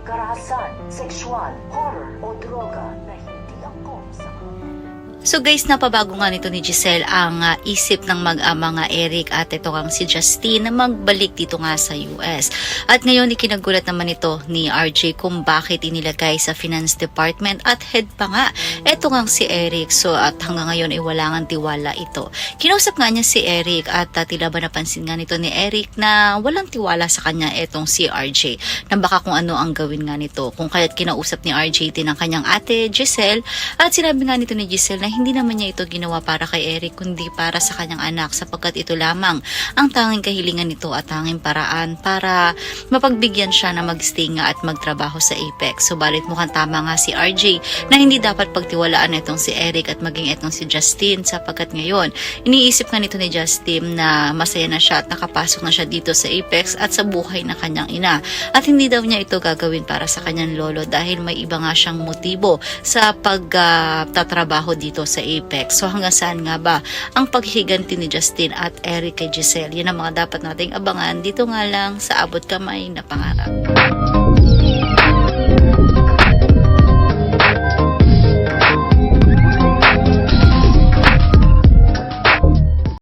karahasan, sexual, horror o droga na hindi angkop sa So guys, napabago nga nito ni Giselle ang isip ng mag-ama nga Eric at ito ang si Justine na magbalik dito nga sa US. At ngayon ikinagulat naman ito ni RJ kung bakit inilagay sa finance department at head pa nga ito nga si Eric. So at hanggang ngayon ay wala ngang tiwala ito. Kinausap nga niya si Eric at tila ba napansin nga nito ni Eric na walang tiwala sa kanya itong si RJ. Na baka kung ano ang gawin nga nito. Kung kaya't kinausap ni RJ din ang kanyang ate Giselle at sinabi nga nito ni Giselle na hindi naman niya ito ginawa para kay Eric kundi para sa kanyang anak sapagkat ito lamang ang tanging kahilingan nito at tanging paraan para mapagbigyan siya na mag-stay nga at magtrabaho sa Apex. Subalit mukhang tama nga si RJ na hindi dapat pagtiwalaan itong si Eric at maging itong si Justine sapagkat ngayon iniisip nga nito ni Justine na masaya na siya at nakapasok na siya dito sa Apex at sa buhay ng kanyang ina at hindi daw niya ito gagawin para sa kanyang lolo dahil may iba nga siyang motibo sa pagtatrabaho dito sa Apex. So hanggang saan nga ba ang paghiganti ni Justine at Eric kay Giselle? Yan ang mga dapat nating abangan dito nga lang sa Abot Kamay na Pangarap.